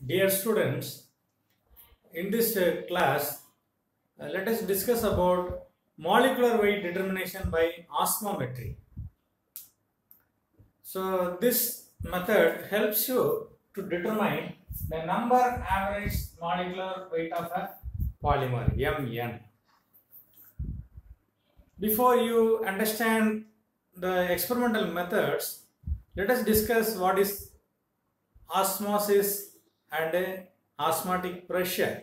Dear students, in this class, let us discuss about molecular weight determination by osmometry. So, this method helps you to determine the number average molecular weight of a polymer, Mn. Before you understand the experimental methods, let us discuss what is osmosis and osmotic pressure.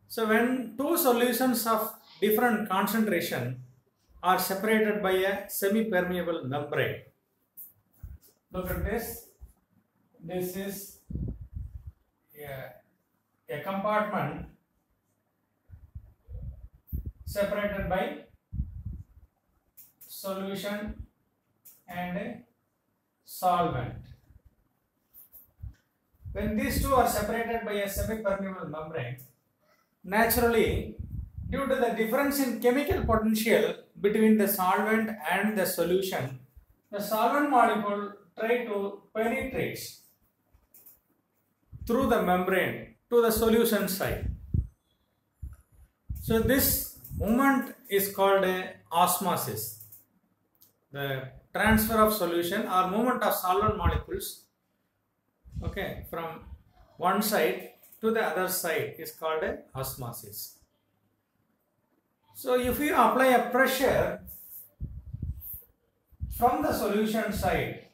So when two solutions of different concentration are separated by a semi-permeable membrane, look at this. This is a compartment separated by solution and solvent. When these two are separated by a semi-permeable membrane, naturally, due to the difference in chemical potential between the solvent and the solution, the solvent molecule try to penetrate through the membrane to the solution side. So this movement is called a osmosis. The transfer of solution or movement of solvent molecules, okay, from one side to the other side is called a osmosis. So if you apply a pressure from the solution side,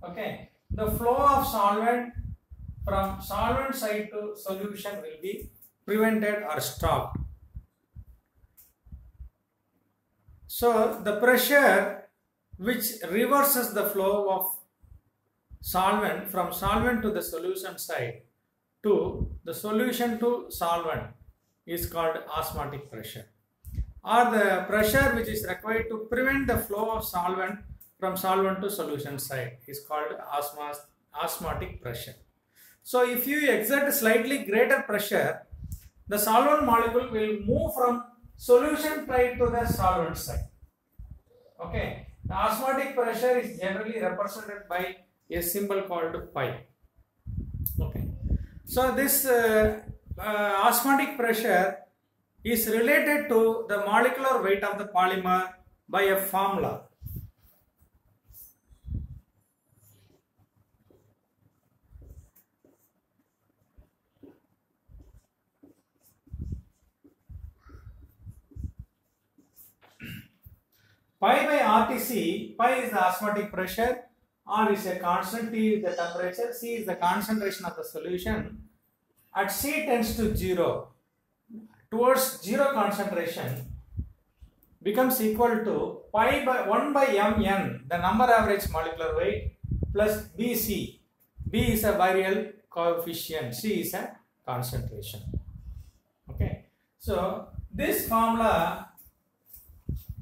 okay, the flow of solvent from solvent side to solution will be prevented or stopped. So the pressure which reverses the flow of solvent from solvent to the solution side to the solution to solvent is called osmotic pressure, or the pressure which is required to prevent the flow of solvent from solvent to solution side is called osmotic pressure. So if you exert slightly greater pressure, the solvent molecule will move from solution side to the solvent side. Okay. The osmotic pressure is generally represented by a symbol called pi. Okay. So this osmotic pressure is related to the molecular weight of the polymer by a formula. Pi by RTC, pi is the osmotic pressure, R is a constant, T is the temperature, C is the concentration of the solution. At C tends to 0, towards 0 concentration becomes equal to pi by 1 by Mn, the number average molecular weight, plus Bc. B is a virial coefficient, C is a concentration. Okay. So this formula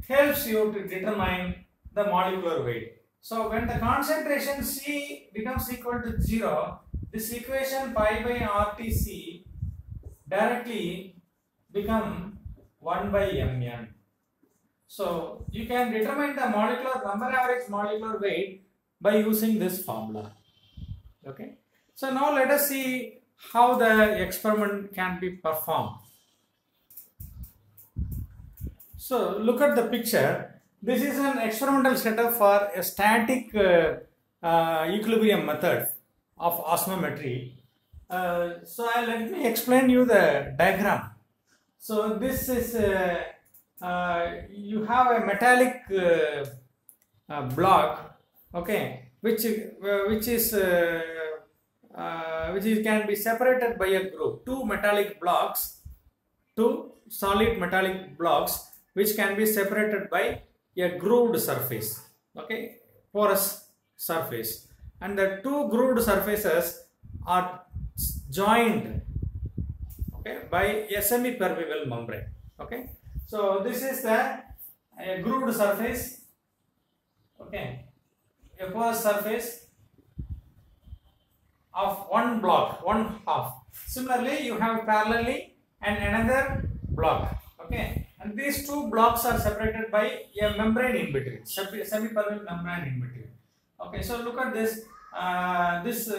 helps you to determine the molecular weight. So when the concentration C becomes equal to 0, this equation pi by RTC directly become 1 by Mn. So you can determine the molecular number average molecular weight by using this formula. Okay. So now let us see how the experiment can be performed. So look at the picture. This is an experimental setup for a static equilibrium method of osmometry. So let me explain you the diagram. So this is you have a metallic block, okay, which can be separated by a group. Two solid metallic blocks which can be separated by a grooved surface, okay, porous surface, and the two grooved surfaces are joined, okay, by a semi-permeable membrane. Okay, so this is the grooved surface, okay, a porous surface of one block, one half. Similarly, you have parallelly and another block, okay, and and these two blocks are separated by a membrane in between, semi-permeable membrane in between. Okay, so look at this. This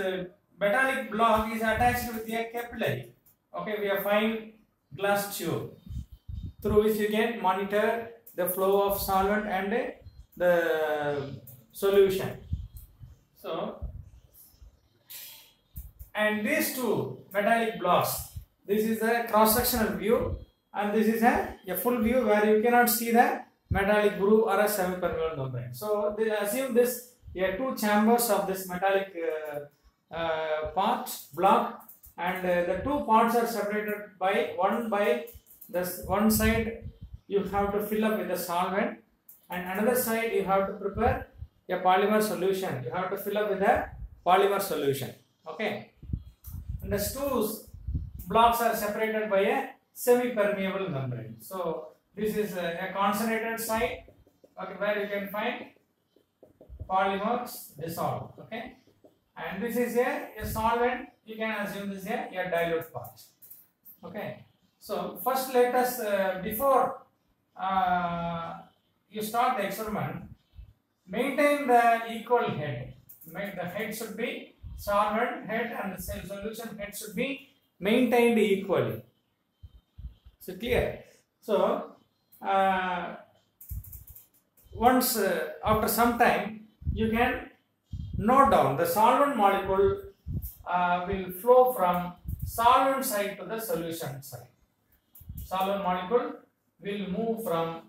metallic block is attached with a capillary. Okay, we have fine glass tube through which you can monitor the flow of solvent and the solution. So, and these two metallic blocks, this is a cross-sectional view and this is a full view where you cannot see the metallic groove or a semi-permeable membrane. So, they assume this two chambers of this metallic block, and the two parts are separated by this one side you have to fill up with the solvent and another side you have to prepare a polymer solution. You have to fill up with a polymer solution. Okay, and the two blocks are separated by a semi-permeable membrane. So this is a concentrated site, okay, where you can find polymers dissolved. Okay, and this is a solvent. You can assume this is a dilute part. Okay, so first let us before you start the experiment, maintain the equal head. The head should be solvent head and the solution head should be maintained equally. So clear. So once after some time you can note down the solvent molecule will flow from solvent side to the solution side. Solvent molecule will move from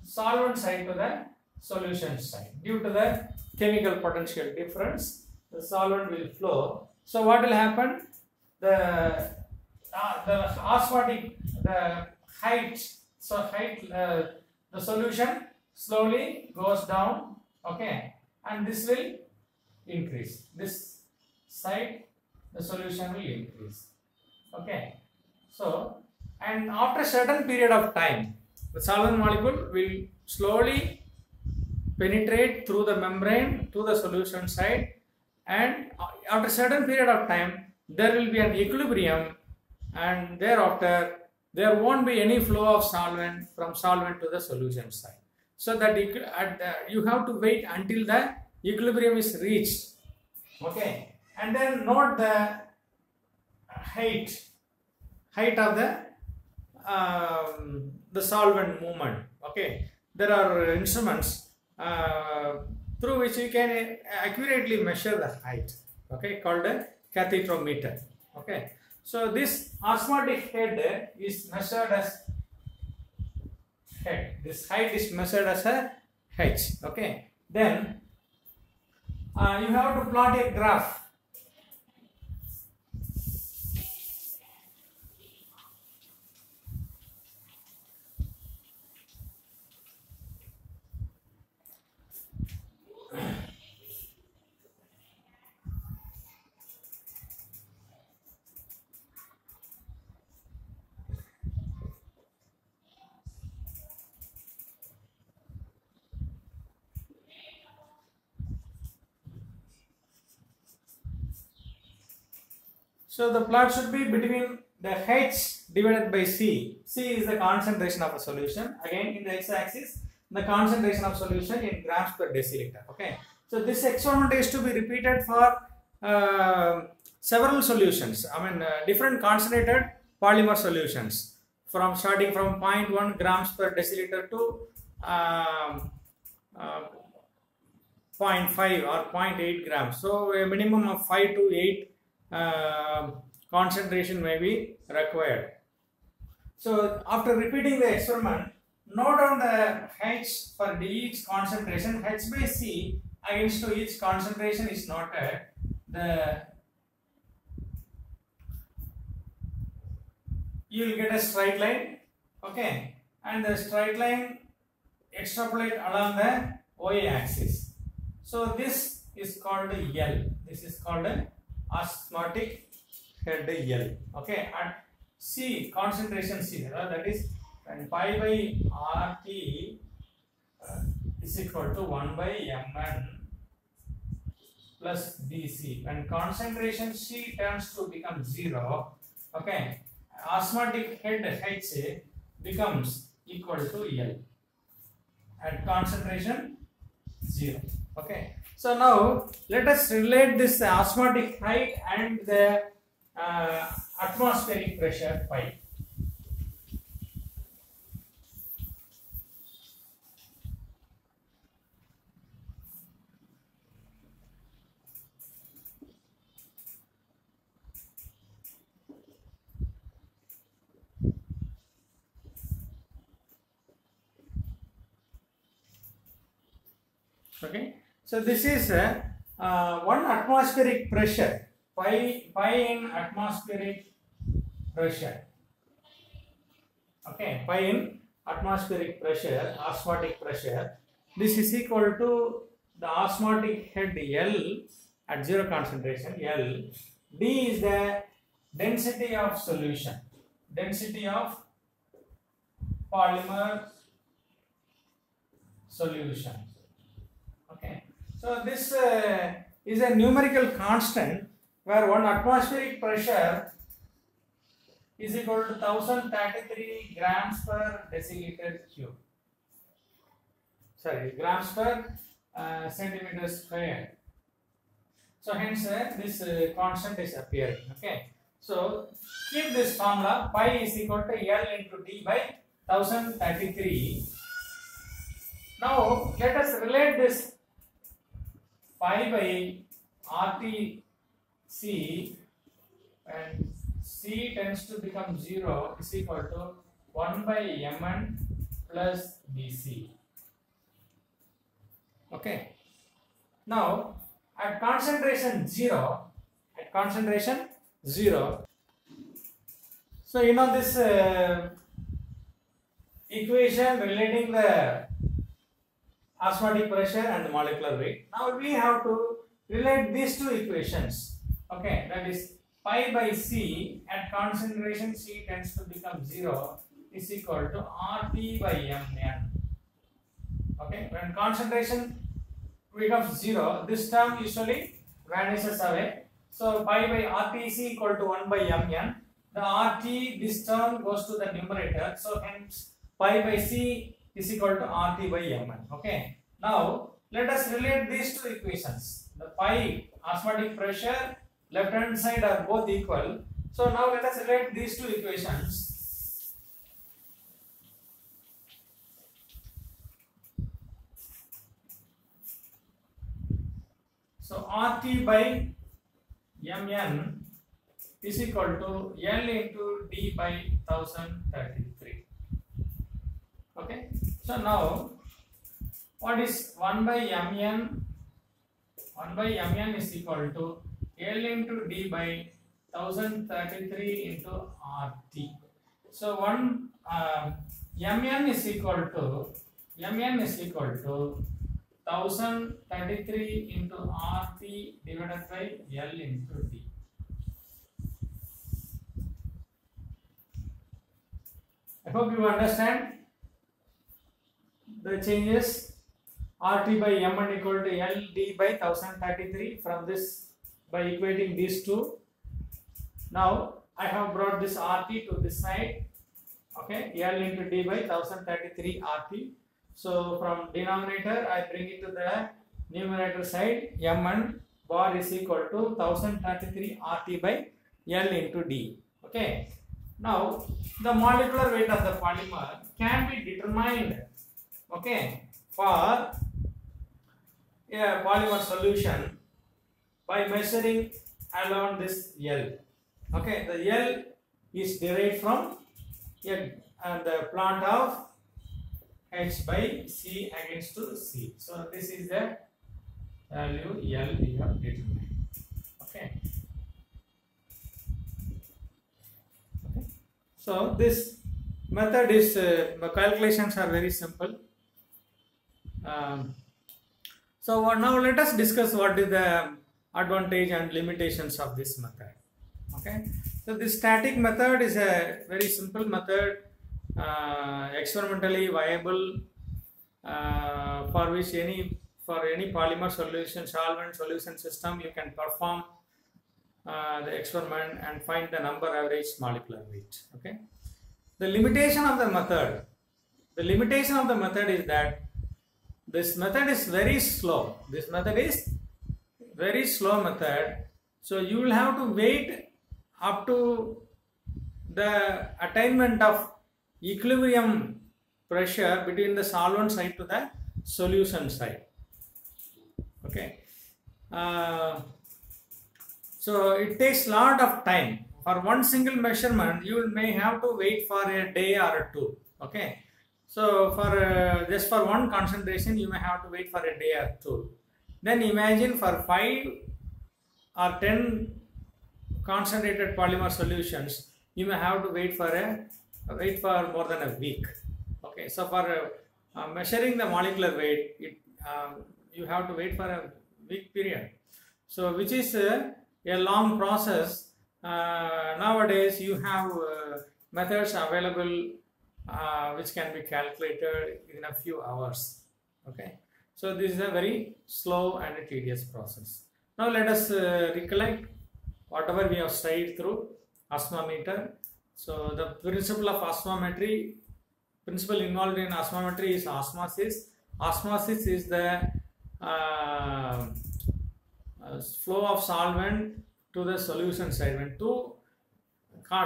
solvent side to the solution side. Due to the chemical potential difference, the solvent will flow. So what will happen? The osmotic, the height, the solution slowly goes down. Okay, and this will increase. This side, the solution will increase. Okay, so and after a certain period of time, the solvent molecule will slowly penetrate through the membrane to the solution side, and after a certain period of time there will be an equilibrium, and thereafter there won't be any flow of solvent from solvent to the solution side. So that you have to wait until the equilibrium is reached. Okay, and then note the height of the solvent movement. Okay, there are instruments through which you can accurately measure the height. Okay, called a cathetometer. Okay, so this osmotic head is measured as head. This height is measured as a h. Okay, then you have to plot a graph. So the plot should be between the H divided by C. C is the concentration of a solution. Again, in the x-axis, the concentration of solution in grams per deciliter. Okay. So this experiment is to be repeated for several solutions. I mean, different concentrated polymer solutions, from starting from 0.1 grams per deciliter to 0.5 or 0.8 grams. So a minimum of 5 to 8 concentration may be required. So after repeating the experiment, note down the H for each concentration. H by C against to each concentration is noted. You will get a straight line. Okay, and the straight line extrapolate along the y axis. So this is called L. This is called a osmotic head L. Okay, at C, concentration C, that is when pi by RT is equal to 1 by Mn plus Dc. When concentration C turns to become 0, okay, osmotic head H becomes equal to L at concentration 0. Okay. So now let us relate this osmotic height and the atmospheric pressure phi. Okay, so this is one atmospheric pressure, pi in atmospheric pressure. Okay, pi in atmospheric pressure, osmotic pressure. This is equal to the osmotic head L at 0 concentration L. D is the density of solution, density of polymer solution. Okay, so this is a numerical constant where one atmospheric pressure is equal to 1033 grams per deciliter cube. Sorry, grams per centimeter square. So hence this constant is appearing. Okay, so keep this formula, pi is equal to L into D by 1033. Now let us relate this pi by RTC, and C tends to become 0 is equal to 1 by Mn plus Bc. Okay. Now at concentration 0, so you know this equation relating the osmotic pressure and the molecular weight. Now we have to relate these two equations. Okay, that is pi by C at concentration C tends to become 0 is equal to RT by Mn. Okay, when concentration becomes 0, this term usually vanishes away. So pi by RTC equal to 1 by Mn. The RT, this term goes to the numerator. So hence pi by C is equal to RT by Mn. Okay. Now let us relate these two equations. The pi, osmotic pressure, left hand side are both equal. So now let us relate these two equations. So RT by Mn is equal to L into D by 1033. Okay. So now what is 1 by Mn? 1 by Mn is equal to L into D by 1033 into RT. So Mn is equal to 1033 into RT divided by L into D. I hope you understand the changes. RT by Mn equal to LD by 1033. From this, by equating these two, now I have brought this RT to this side. Okay, L into D by 1033 RT. So from denominator I bring it to the numerator side. Mn bar is equal to 1033 RT by L into D. Okay. Now the molecular weight of the polymer can be determined, okay, for a polymer solution by measuring along this L. Okay, the L is derived from the plot of H by C against to C. So this is the value L we have determined. Okay. So this method is calculations are very simple. So now let us discuss what is the advantage and limitations of this method. Okay. So this static method is a very simple method, experimentally viable, for which any polymer solution, solvent solution system you can perform the experiment and find the number average molecular weight. Okay. The limitation of the method the limitation of the method is that this method is very slow. This method is very slow method. So you will have to wait up to the attainment of equilibrium pressure between the solvent side to the solution side. Okay. So it takes lot of time. For one single measurement, you may have to wait for a day or two. Okay. So for just for one concentration, you may have to wait for a day or two. Then imagine for 5 or 10 concentrated polymer solutions, you may have to wait for more than a week. Okay. So for measuring the molecular weight, you have to wait for a week period. So which is a long process. Nowadays you have methods available which can be calculated in a few hours. Okay, so this is a very slow and a tedious process. Now let us recollect whatever we have studied through osmometer. So the principle of osmometry, principle involved in osmometry is osmosis. Osmosis is the flow of solvent to the solution side. When two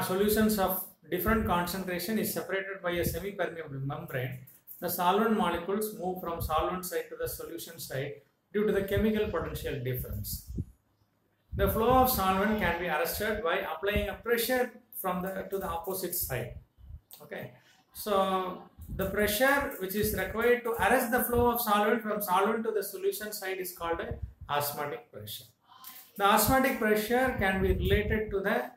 solutions of different concentration is separated by a semi-permeable membrane, the solvent molecules move from solvent side to the solution side due to the chemical potential difference. The flow of solvent can be arrested by applying a pressure from to the opposite side. Okay, so the pressure which is required to arrest the flow of solvent from solvent to the solution side is called a osmotic pressure. The osmotic pressure can be related to the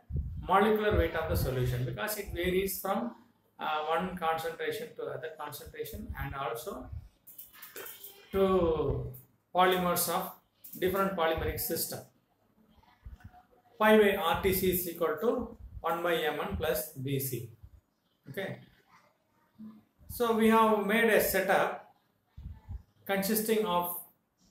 molecular weight of the solution because it varies from one concentration to other concentration and also to polymers of different polymeric system. Pi by RTC is equal to 1 by Mn plus Bc. Okay. So we have made a setup consisting of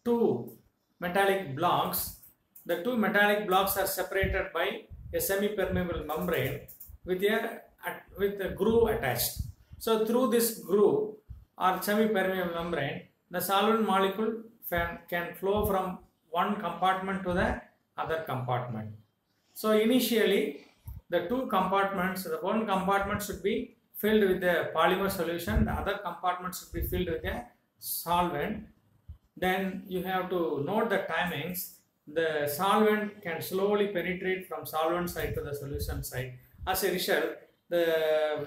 two metallic blocks. The two metallic blocks are separated by a semi-permeable membrane with a groove attached. So through this groove or semi-permeable membrane, the solvent molecule can flow from one compartment to the other compartment. So initially, the two compartments, the one compartment should be filled with the polymer solution, the other compartment should be filled with a solvent. Then you have to note the timings. The solvent can slowly penetrate from solvent side to the solution side. As a result, the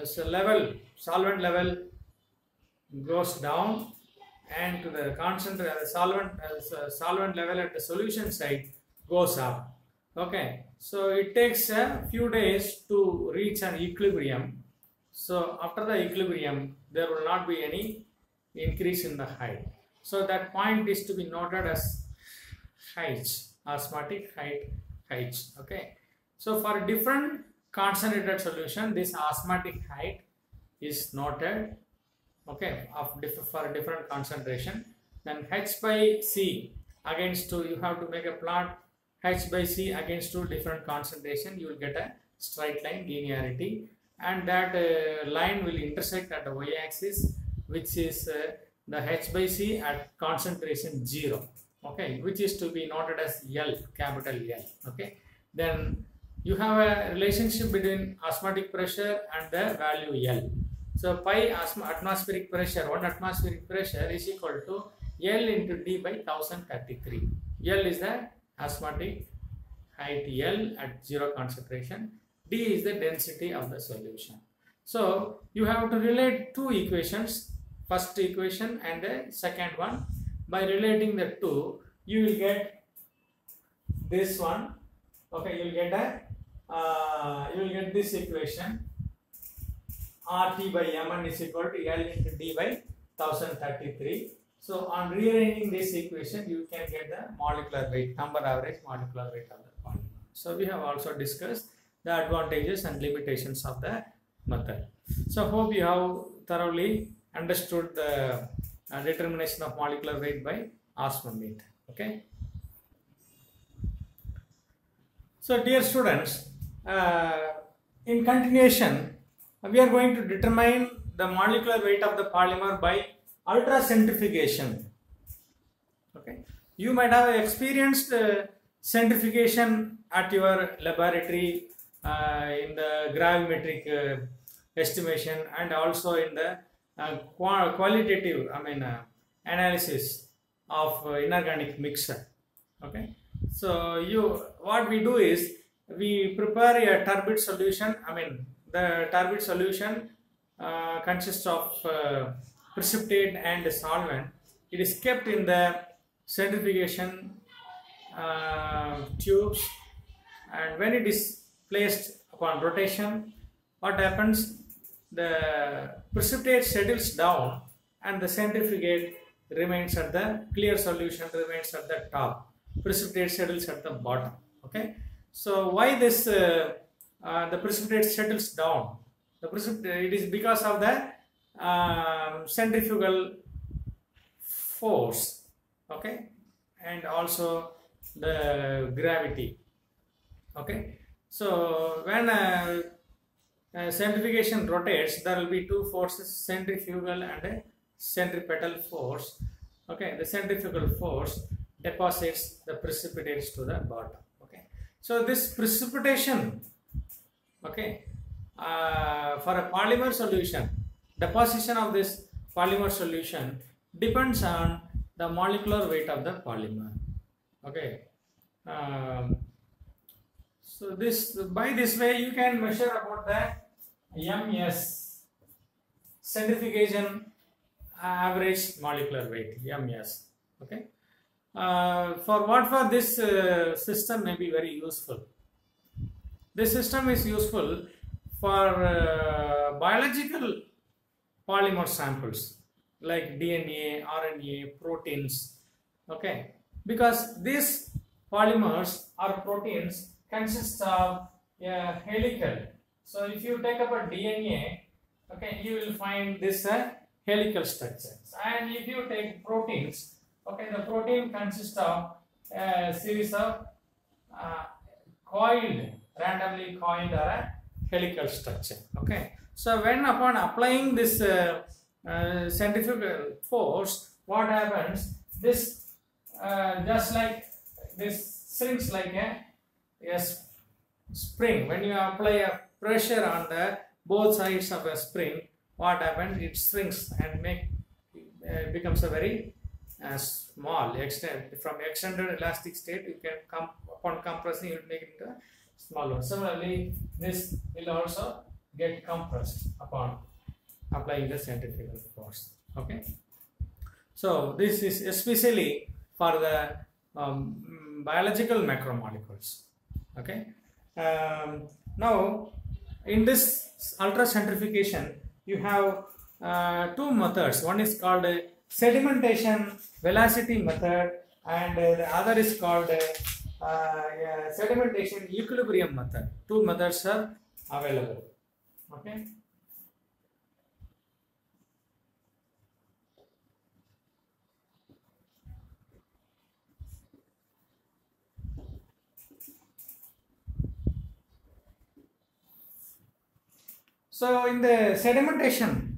solvent level goes down, and to the solvent level at the solution side goes up. Okay, so it takes a few days to reach an equilibrium. So after the equilibrium, there will not be any increase in the height. So that point is to be noted as H, osmotic height H. Okay, so for different concentrated solution, this osmotic height is noted. Okay, for different concentration. Then H by C against 2, you have to make a plot. H by C against 2 different concentration, you will get a straight line linearity, and that line will intersect at the y-axis, which is the H by C at concentration 0. Okay, which is to be noted as L, capital L. Okay, then you have a relationship between osmotic pressure and the value L. So pi atmospheric pressure, 1 atmospheric pressure is equal to L into D by 1033. L is the osmotic height L at 0 concentration. D is the density of the solution. So you have to relate two equations, first equation and the second one. By relating the two, you will get this one. Okay, you will get this equation. RT by Mn is equal to L into D by 1033. So on rearranging this equation, you can get the molecular weight, number average molecular weight of the polymer. So we have also discussed the advantages and limitations of the method. So hope you have thoroughly understood the determination of molecular weight by osmometer. Okay. So dear students, in continuation, we are going to determine the molecular weight of the polymer by ultracentrifugation. Okay, you might have experienced centrifugation at your laboratory in the gravimetric estimation, and also in the qualitative, analysis of inorganic mixture. Okay, so what we do is we prepare a turbid solution. The turbid solution consists of precipitate and solvent. It is kept in the centrifugation tubes, and when it is placed upon rotation, what happens? The precipitate settles down and the centrifugate remains at the clear solution remains at the top. Precipitate settles at the bottom. Okay, so why this the precipitate settles down? It is because of the centrifugal force. Okay, and also the gravity. Okay, so when centrifugation rotates, there will be two forces, centrifugal and a centripetal force. Okay, the centrifugal force deposits the precipitates to the bottom. Okay, so this precipitation, okay, for a polymer solution, deposition of this polymer solution depends on the molecular weight of the polymer. Okay, so by this way you can measure about the MS, centrifugation average molecular weight, MS. Okay, for this system may be very useful. This system is useful for biological polymer samples like DNA, RNA, proteins. Okay, because these polymers or proteins consist of a helical. So if you take up a DNA, okay, you will find this helical structures. And if you take proteins, okay, the protein consists of a series of randomly coiled or a helical structure. Okay, so when upon applying this centrifugal force, what happens? This just like this shrinks like a spring. When you apply a pressure on the both sides of a spring, what happens? It shrinks and becomes a very small extent. From extended elastic state, you can come upon compressing, you make it into a small one. Similarly, this will also get compressed upon applying the centrifugal force. Okay, so this is especially for the biological macromolecules. Okay, now in this ultracentrifugation you have two methods. One is called sedimentation velocity method, and the other is called sedimentation equilibrium method. Two methods are available. Okay, so in the sedimentation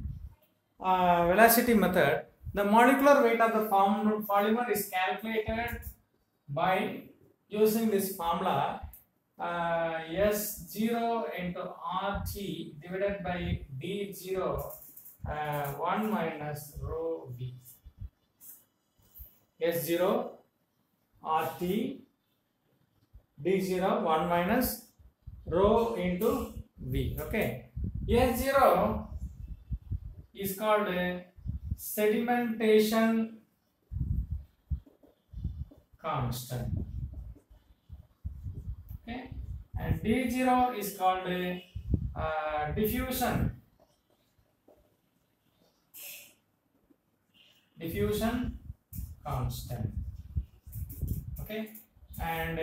velocity method, the molecular weight of the polymer is calculated by using this formula S0 into RT divided by D0 1 minus rho V. S0 RT D0 1 minus rho into V. Okay, S0 is called sedimentation constant. Okay, and D0 is called diffusion constant. Okay, and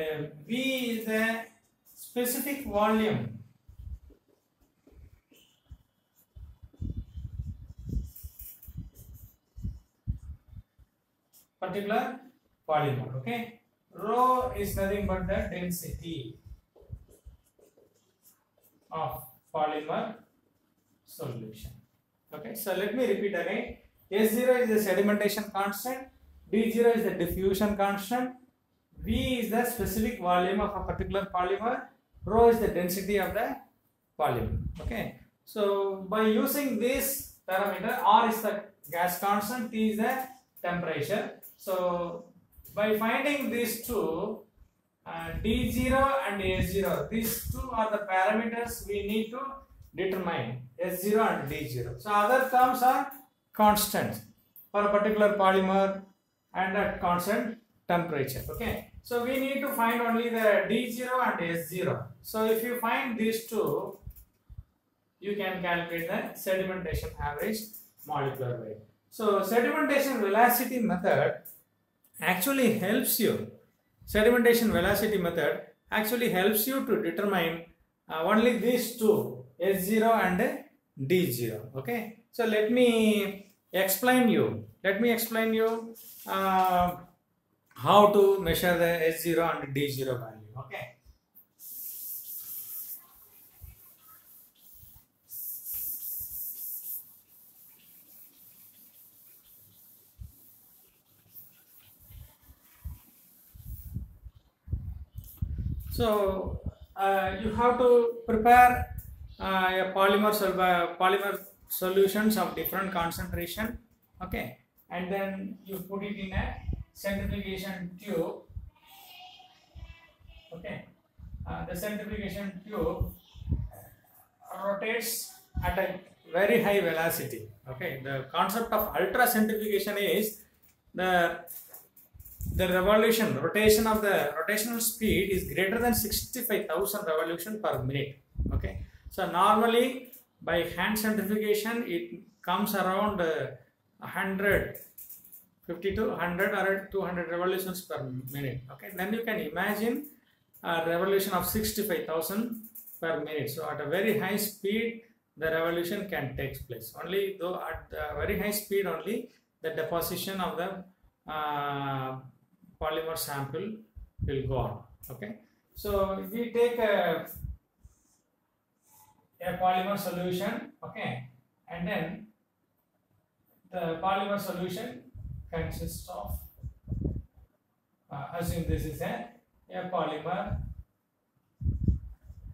V is the specific volume particular polymer. Okay, rho is nothing but the density of polymer solution. Okay, so let me repeat again. S0 is the sedimentation constant, D0 is the diffusion constant, V is the specific volume of a particular polymer, rho is the density of the polymer. Okay, so by using this parameter, R is the gas constant, T is the temperature. So by finding these two, D0 and S0, these two are the parameters we need to determine, S0 and D0. So other terms are constants for a particular polymer and at constant temperature. Okay, so we need to find only the D0 and S0. So if you find these two, you can calculate the sedimentation average molecular weight. So sedimentation velocity method actually helps you. Sedimentation velocity method actually helps you to determine only these two, S0 and D0. Okay, so let me explain you. How to measure the S0 and D0 value. Okay. So you have to prepare a polymer solutions of different concentration. Okay, and then you put it in a centrifugation tube. Okay, the centrifugation tube rotates at a very high velocity. Okay, the concept of ultracentrifugation is the rotation of the rotational speed is greater than 65,000 revolution per minute. Okay, so normally by hand centrifugation it comes around 150 to 100 or 200 revolutions per minute. Okay, then you can imagine a revolution of 65,000 per minute. So at a very high speed the revolution can take place. Only though at very high speed only the deposition of the polymer sample will go on. Okay, so if we take a polymer solution, okay, and then the polymer solution consists of assume this is a polymer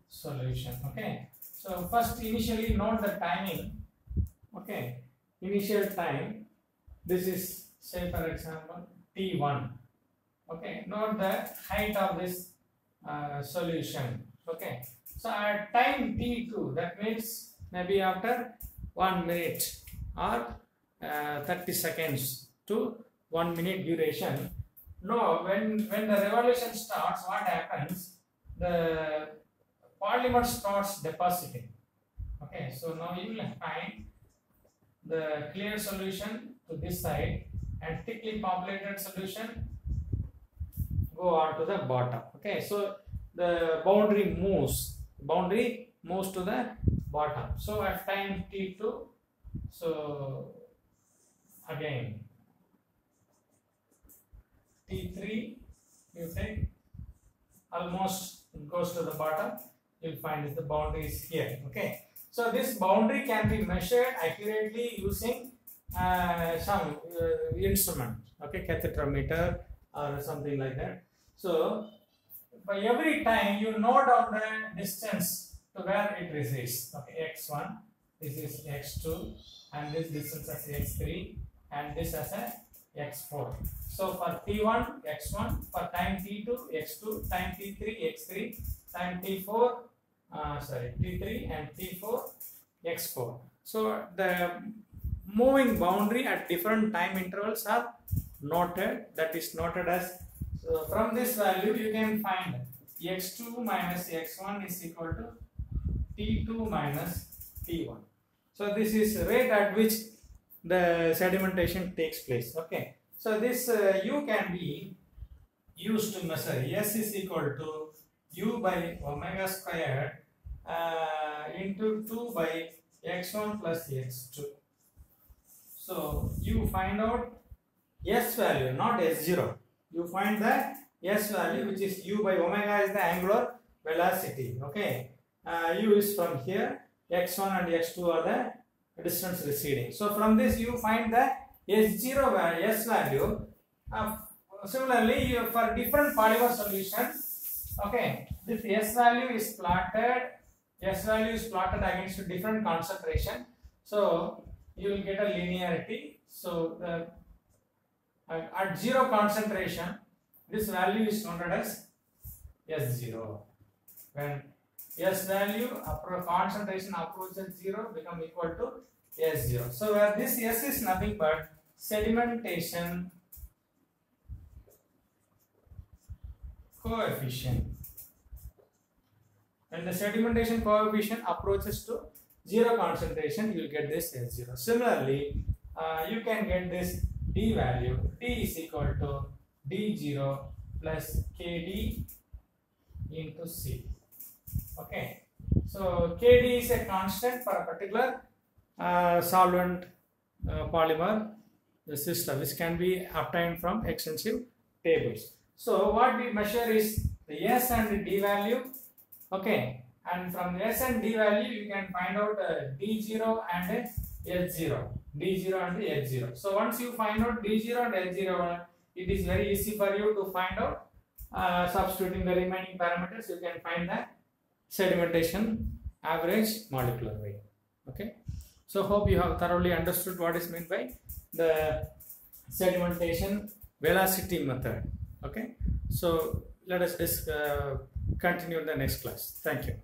solution. Okay, so first initially note the timing. Okay, initial time, this is say for example T1. Okay, note the height of this solution. Okay, so at time T2, that means maybe after 1 minute or 30 seconds to 1 minute duration. No, when the revolution starts, what happens? The polymer starts depositing. Okay, so now you will find the clear solution to this side and thickly populated solution go on to the bottom. Okay, so the boundary moves to the bottom. So at time T2, so again T3, you take almost it goes to the bottom, you'll find the boundary is here. Okay, so this boundary can be measured accurately using some instrument, okay, catheterometer or something like that. So by every time you note down the distance to where it resides. Okay, x1, this is x2, and this distance as x3, and this as a x4. So for T1, x1, for time T2, x2, time T3, x3, time T4, T3 and T4, x4. So the moving boundary at different time intervals are noted. That is noted as, so from this value you can find x2 minus x1 is equal to T2 minus T1. So this is rate at which the sedimentation takes place. Okay, so this U can be used to measure. S is equal to U by omega squared into 2 by x1 plus x2. So you find out S value, not S0. You find the S value, which is U by omega is the angular velocity. Okay, U is from here, x1 and x2 are the distance receding. So from this you find the S0 S value. Similarly, for different polymer solutions, okay, this S value is plotted. S value is plotted against a different concentration. So you will get a linearity. So at 0 concentration, this value is noted as S0. When S value concentration approaches 0, become equal to S0. So where this S is nothing but sedimentation coefficient. When the sedimentation coefficient approaches to 0 concentration, you will get this S0. Similarly, you can get this D value. D is equal to D0 plus KD into C. Okay. So KD is a constant for a particular solvent polymer system, which can be obtained from extensive tables. So what we measure is the S and the D value. Okay, and from the S and D value you can find out D0 and H0. D0 and H0. So once you find out D0 and H0, it is very easy for you to find out. Substituting the remaining parameters, you can find the sedimentation average molecular weight. Okay, so hope you have thoroughly understood what is meant by the sedimentation velocity method. Okay, so let us continue in the next class. Thank you.